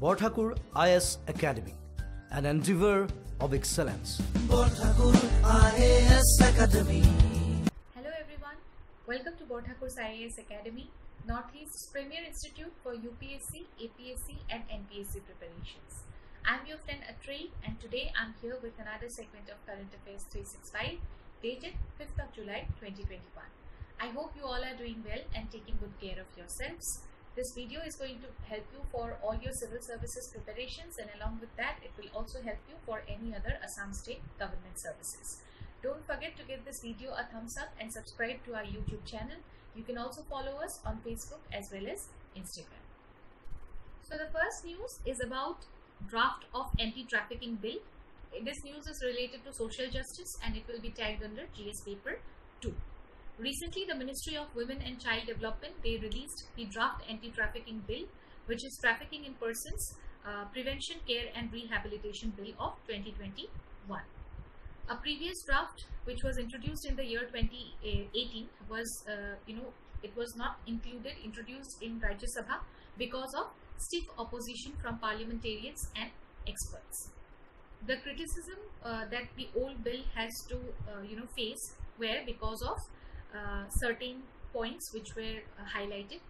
Borthakur IAS Academy, an endeavor of excellence. Borthakur IAS Academy. Hello everyone, welcome to Borthakur's IAS Academy, Northeast's premier institute for UPSC, APSC and NPSC preparations. I'm your friend Atrey, and today I'm here with another segment of Current Affairs 365 dated 5th of July 2021. I hope you all are doing well and taking good care of yourselves. This video is going to help you for all your civil services preparations, and along with that it will also help you for any other Assam state government services. Don't forget to give this video a thumbs up and subscribe to our YouTube channel. You can also follow us on Facebook as well as Instagram. So the first news is about draft of anti-trafficking bill. This news is related to social justice and it will be tagged under GS paper 2. Recently, the Ministry of Women and Child Development, they released the draft anti-trafficking bill, which is Trafficking in Persons, Prevention, Care and Rehabilitation Bill of 2021. A previous draft, which was introduced in the year 2018, was, it was not introduced in Rajya Sabha because of stiff opposition from parliamentarians and experts. The criticism that the old bill has to, face were because of certain points which were highlighted.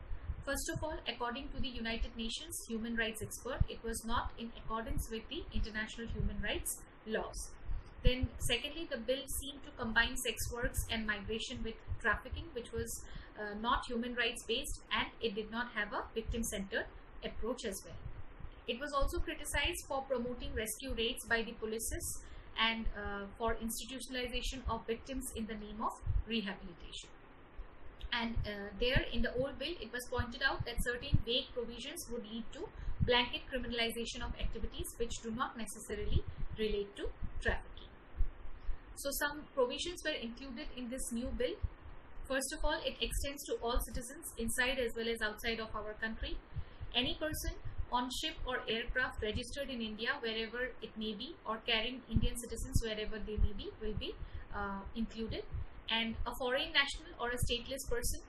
First of all, according to the United Nations human rights expert, it was not in accordance with the international human rights laws. Then secondly, the bill seemed to combine sex works and migration with trafficking, which was not human rights based, and it did not have a victim-centered approach as well. It was also criticized for promoting rescue raids by the polices and for institutionalization of victims in the name of rehabilitation. And there in the old bill, it was pointed out that certain vague provisions would lead to blanket criminalization of activities which do not necessarily relate to trafficking. So some provisions were included in this new bill. First of all, it extends to all citizens inside as well as outside of our country. Any person on ship or aircraft registered in India, wherever it may be, or carrying Indian citizens wherever they may be, will be included. And a foreign national or a stateless person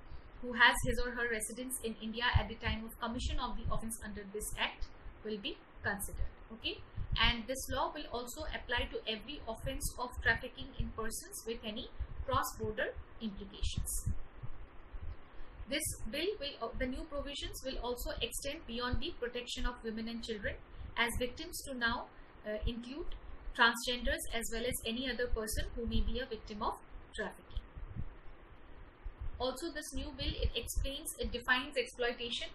who has his or her residence in India at the time of commission of the offence under this act will be considered. Okay, and this law will also apply to every offence of trafficking in persons with any cross-border implications. This bill the new provisions will also extend beyond the protection of women and children, as victims to now include transgenders as well as any other person who may be a victim of trafficking. Also, this new bill, it defines exploitation.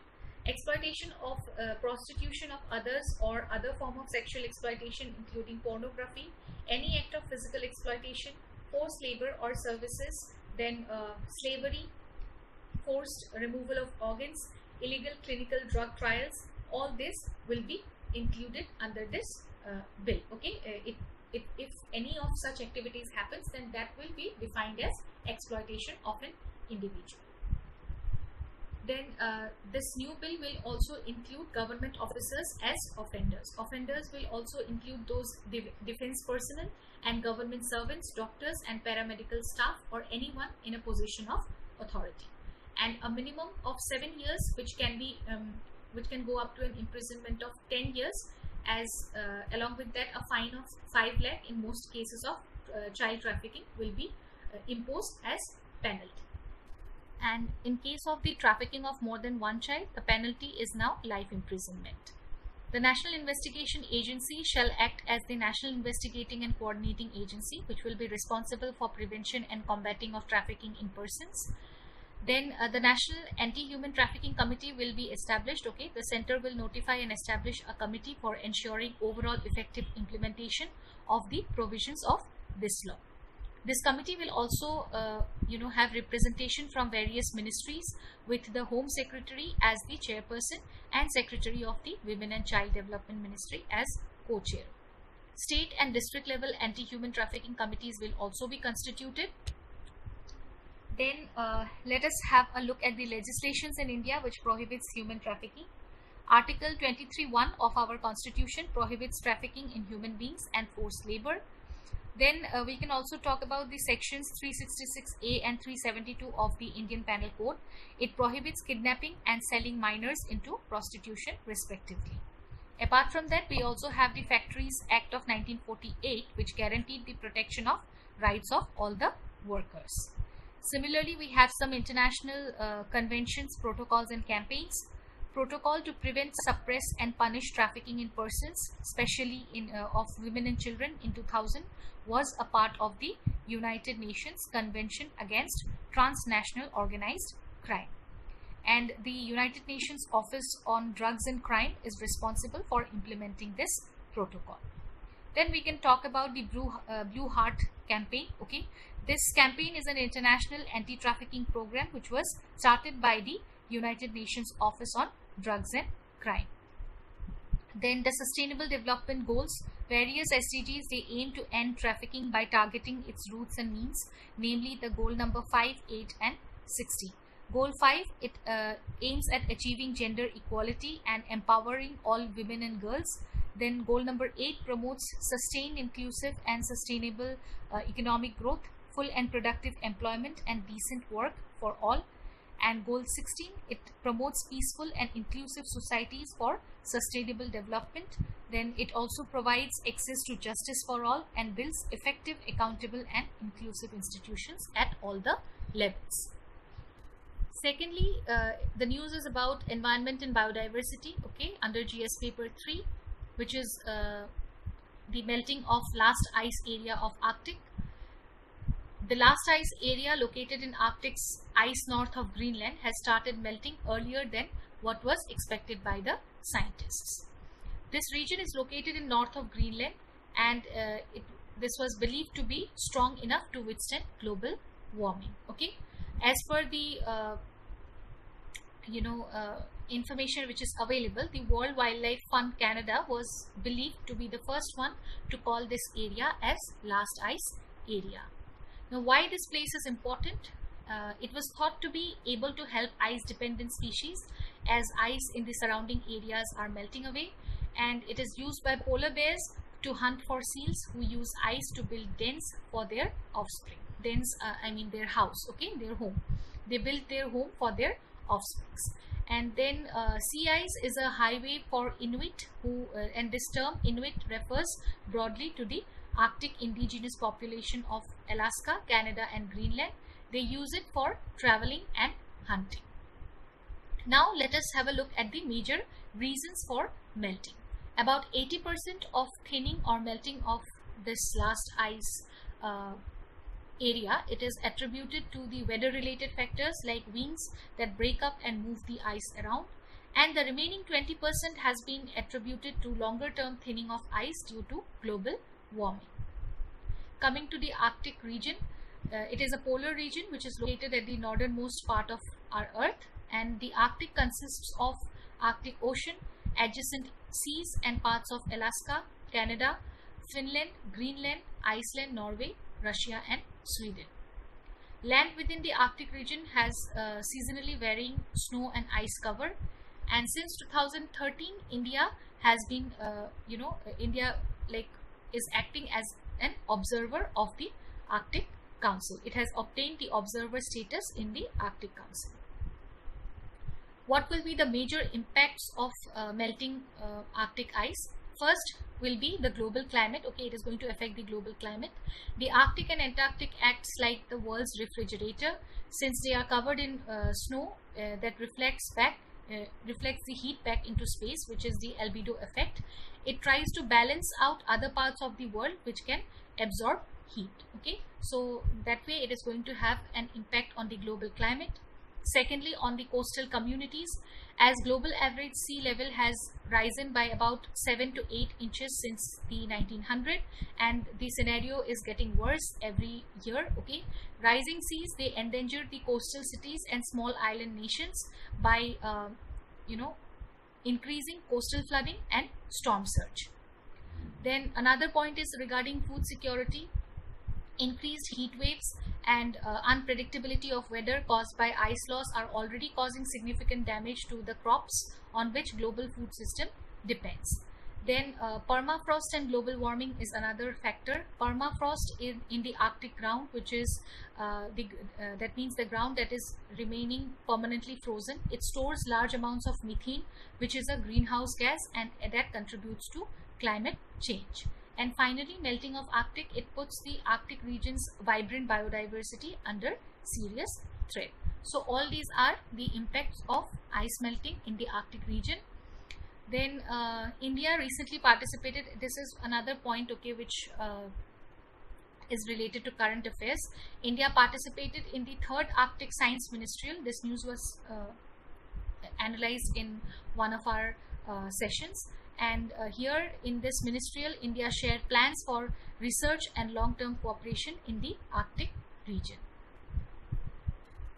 Exploitation of prostitution of others or other form of sexual exploitation, including pornography, any act of physical exploitation, forced labor or services, then slavery, forced removal of organs, illegal clinical drug trials, all this will be included under this bill. Okay, if any of such activities happens, then that will be defined as exploitation of an individual. Then this new bill will also include government officers as offenders. Offenders will also include those defense personnel and government servants, doctors and paramedical staff, or anyone in a position of authority. And a minimum of 7 years, which can go up to an imprisonment of 10 years, as along with that a fine of 5 lakh in most cases of child trafficking will be imposed as penalty. And in case of the trafficking of more than one child, the penalty is now life imprisonment. The National Investigation Agency shall act as the National Investigating and Coordinating Agency, which will be responsible for prevention and combating of trafficking in persons. Then the National Anti-Human Trafficking Committee will be established. Okay, the center will notify and establish a committee for ensuring overall effective implementation of the provisions of this law. This committee will also, have representation from various ministries, with the Home Secretary as the chairperson and Secretary of the Women and Child Development Ministry as co-chair. State and district level anti-human trafficking committees will also be constituted. Then let us have a look at the legislations in India which prohibits human trafficking. Article 23(1) of our constitution prohibits trafficking in human beings and forced labor. Then we can also talk about the sections 366A and 372 of the Indian Penal Code. It prohibits kidnapping and selling minors into prostitution respectively. Apart from that, we also have the Factories Act of 1948, which guaranteed the protection of rights of all the workers. Similarly, we have some international conventions, protocols and campaigns. Protocol to prevent, suppress and punish trafficking in persons, especially of women and children, in 2000 was a part of the United Nations Convention Against Transnational Organized Crime. And the United Nations Office on Drugs and Crime is responsible for implementing this protocol. Then we can talk about the Blue Heart campaign. Okay, this campaign is an international anti-trafficking program which was started by the United Nations Office on Drugs and Crime. Then the Sustainable Development Goals, various SDGs, they aim to end trafficking by targeting its roots and means, namely the goal number 5, 8 and 60. Goal 5, it aims at achieving gender equality and empowering all women and girls. Then goal number 8 promotes sustained, inclusive and sustainable economic growth, full and productive employment and decent work for all. And goal 16, it promotes peaceful and inclusive societies for sustainable development. Then it also provides access to justice for all and builds effective, accountable and inclusive institutions at all the levels. Secondly, the news is about environment and biodiversity, okay, under GS paper 3, which is the melting of last ice area of Arctic. The last ice area located in Arctic's ice north of Greenland has started melting earlier than what was expected by the scientists. This region is located in north of Greenland, and this was believed to be strong enough to withstand global warming. Okay, as per the information which is available, the World Wildlife Fund Canada was believed to be the first one to call this area as last ice area. Now, why this place is important? It was thought to be able to help ice dependent species as ice in the surrounding areas are melting away, and it is used by polar bears to hunt for seals who use ice to build dens for their offspring. Dens, I mean their house, okay, their home. They build their home for their offsprings. And then sea ice is a highway for Inuit who, and this term Inuit refers broadly to the Arctic indigenous population of Alaska, Canada and Greenland. They use it for traveling and hunting. Now let us have a look at the major reasons for melting. About 80% of thinning or melting of this last ice area, it is attributed to the weather related factors like winds that break up and move the ice around, and the remaining 20% has been attributed to longer term thinning of ice due to global warming. Coming to the Arctic region, it is a polar region which is located at the northernmost part of our Earth, and the Arctic consists of Arctic Ocean, adjacent seas and parts of Alaska, Canada, Finland, Greenland, Iceland, Norway, Russia and Sweden. Land within the Arctic region has seasonally varying snow and ice cover, and since 2013 India has been India is acting as an observer of the Arctic Council. It has obtained the observer status in the Arctic Council. What will be the major impacts of melting Arctic ice? First will be the global climate. Okay, it is going to affect the global climate. The Arctic and Antarctic acts like the world's refrigerator, since they are covered in snow that reflects the heat back into space, which is the albedo effect. It tries to balance out other parts of the world which can absorb heat. Okay, so that way it is going to have an impact on the global climate. Secondly, on the coastal communities, as global average sea level has risen by about 7 to 8 inches since the 1900, and the scenario is getting worse every year. Okay, rising seas, they endanger the coastal cities and small island nations by increasing coastal flooding and storm surge. Then another point is regarding food security. Increased heat waves and unpredictability of weather caused by ice loss are already causing significant damage to the crops on which global food system depends. Then permafrost and global warming is another factor. Permafrost in the Arctic ground, which is that means the ground that is remaining permanently frozen. It stores large amounts of methane, which is a greenhouse gas, and that contributes to climate change. And finally, melting of Arctic, it puts the Arctic region's vibrant biodiversity under serious threat. So all these are the impacts of ice melting in the Arctic region. Then India recently participated. This is another point, okay, which is related to current affairs. India participated in the 3rd Arctic Science Ministerial. This news was analyzed in one of our sessions. And here in this ministerial, India shared plans for research and long-term cooperation in the Arctic region.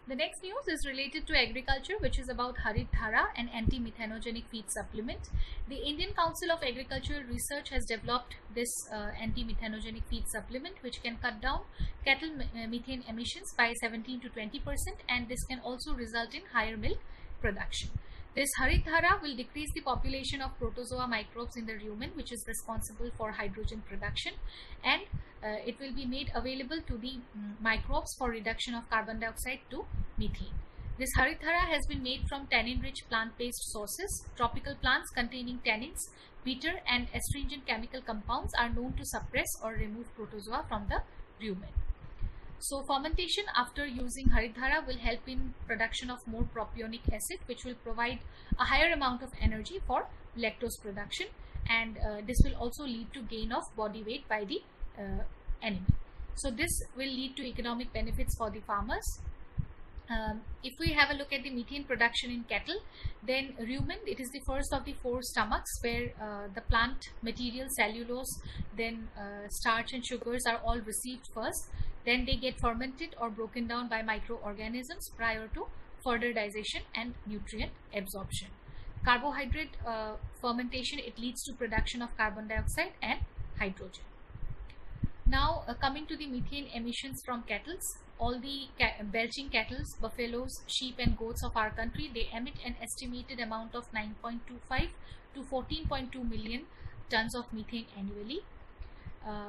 The next news is related to agriculture, which is about Harit Dhara, an anti-methanogenic feed supplement. The Indian Council of Agricultural Research has developed this anti-methanogenic feed supplement, which can cut down cattle methane emissions by 17 to 20%, and this can also result in higher milk production. This Harit Dhara will decrease the population of protozoa microbes in the rumen, which is responsible for hydrogen production, and it will be made available to the microbes for reduction of carbon dioxide to methane. This Harit Dhara has been made from tannin-rich plant-based sources. Tropical plants containing tannins, bitter and astringent chemical compounds are known to suppress or remove protozoa from the rumen. So fermentation after using Harit Dhara will help in production of more propionic acid, which will provide a higher amount of energy for lactose production, and this will also lead to gain of body weight by the animal. So this will lead to economic benefits for the farmers. If we have a look at the methane production in cattle, then rumen, it is the first of the 4 stomachs where the plant material, cellulose, then starch and sugars are all received first. Then they get fermented or broken down by microorganisms prior to further digestion and nutrient absorption. Carbohydrate fermentation, it leads to production of carbon dioxide and hydrogen. Now coming to the methane emissions from cattle, all the belching cattle, buffaloes, sheep and goats of our country, they emit an estimated amount of 9.25 to 14.2 million tons of methane annually.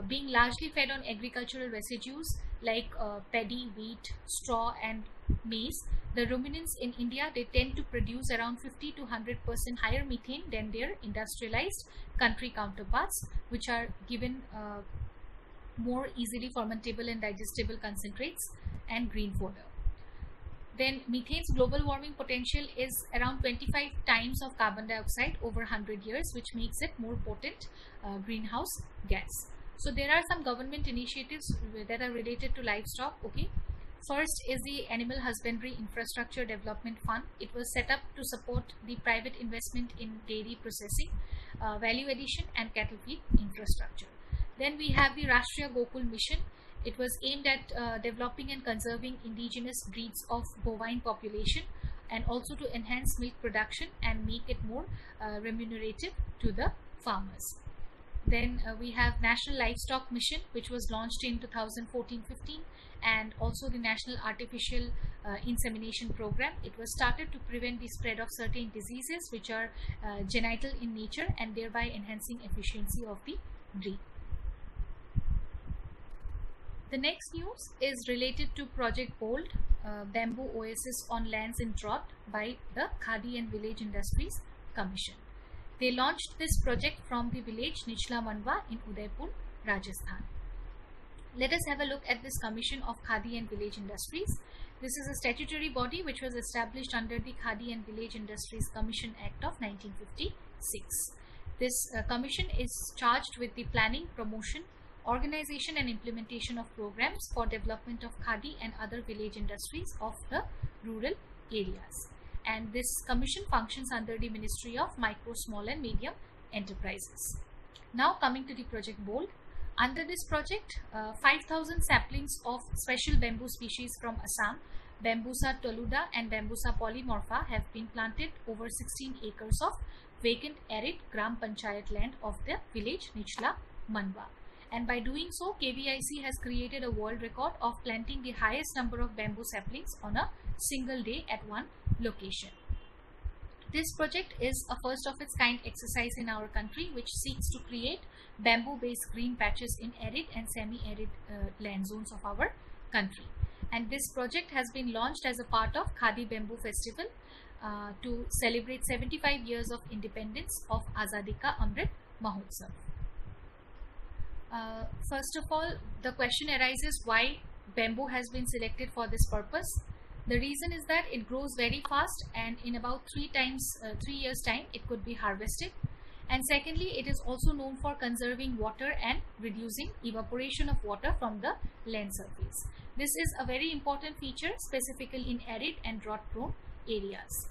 Being largely fed on agricultural residues like paddy, wheat, straw and maize, the ruminants in India, they tend to produce around 50 to 100% higher methane than their industrialized country counterparts, which are given more easily fermentable and digestible concentrates and green fodder. Then methane's global warming potential is around 25 times of carbon dioxide over 100 years, which makes it more potent greenhouse gas. So there are some government initiatives that are related to livestock. Okay, first is the Animal Husbandry Infrastructure Development Fund. It was set up to support the private investment in dairy processing, value addition and cattle feed infrastructure. Then we have the Rashtriya Gokul Mission. It was aimed at developing and conserving indigenous breeds of bovine population, and also to enhance milk production and make it more remunerative to the farmers. Then we have National Livestock Mission, which was launched in 2014-15, and also the National Artificial Insemination Program. It was started to prevent the spread of certain diseases which are genital in nature, and thereby enhancing efficiency of the breed. The next news is related to Project Bold, Bamboo Oasis on Lands in Drought by the Khadi and Village Industries Commission. They launched this project from the village Nichla Manwa in Udaipur, Rajasthan. Let us have a look at this commission of Khadi and Village Industries. This is a statutory body which was established under the Khadi and Village Industries Commission Act of 1956. This commission is charged with the planning, promotion, organization and implementation of programs for development of khadi and other village industries of the rural areas. And this commission functions under the Ministry of Micro, Small and Medium Enterprises. Now coming to the Project Bold. Under this project, 5,000 saplings of special bamboo species from Assam, Bambusa toluda and Bambusa polymorpha, have been planted over 16 acres of vacant arid Gram Panchayat land of the village Nichla Manwa. And by doing so, KVIC has created a world record of planting the highest number of bamboo saplings on a single day at one location. This project is a first of its kind exercise in our country which seeks to create bamboo-based green patches in arid and semi-arid land zones of our country. And this project has been launched as a part of Khadi Bamboo Festival to celebrate 75 years of independence of Azadi Ka Amrit Mahotsav. First of all, the question arises why bamboo has been selected for this purpose. The reason is that it grows very fast, and in about 3 years time it could be harvested. And secondly, it is also known for conserving water and reducing evaporation of water from the land surface. This is a very important feature specifically in arid and drought prone areas.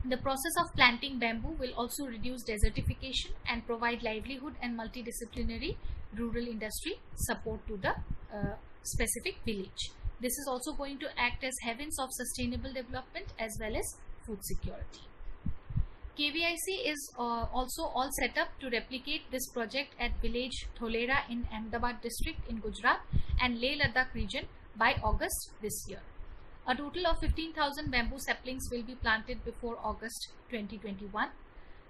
The process of planting bamboo will also reduce desertification and provide livelihood and multidisciplinary rural industry support to the specific village. This is also going to act as heavens of sustainable development as well as food security. KVIC is also all set up to replicate this project at village Tholera in Ahmedabad district in Gujarat and Leh Ladakh region by August this year. A total of 15,000 bamboo saplings will be planted before August 2021.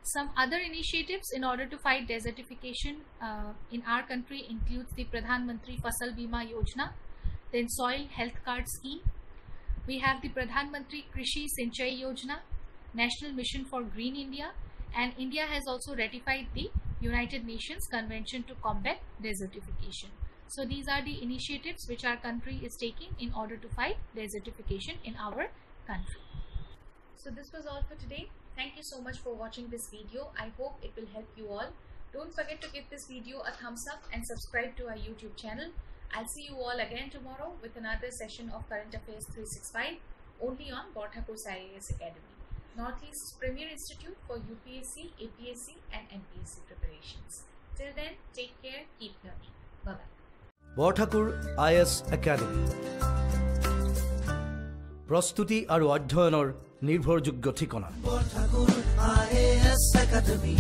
Some other initiatives in order to fight desertification in our country includes the Pradhan Mantri Fasal Bima Yojana, then Soil Health Card Scheme. We have the Pradhan Mantri Krishi Sinchai Yojana, National Mission for Green India, and India has also ratified the United Nations Convention to Combat Desertification. So these are the initiatives which our country is taking in order to fight desertification in our country. So this was all for today. Thank you so much for watching this video. I hope it will help you all. Don't forget to give this video a thumbs up and subscribe to our YouTube channel. I'll see you all again tomorrow with another session of Current Affairs 365 only on Borthakur's IAS Academy, Northeast's premier institute for UPSC, APSC and NPSC preparations. Till then, take care, keep learning. Bye-bye. Borthakur IAS Academy প্ৰস্তুতি আৰু অধ্যয়নৰ নিৰ্ভৰযোগ্য ঠিকনা Borthakur IAS Academy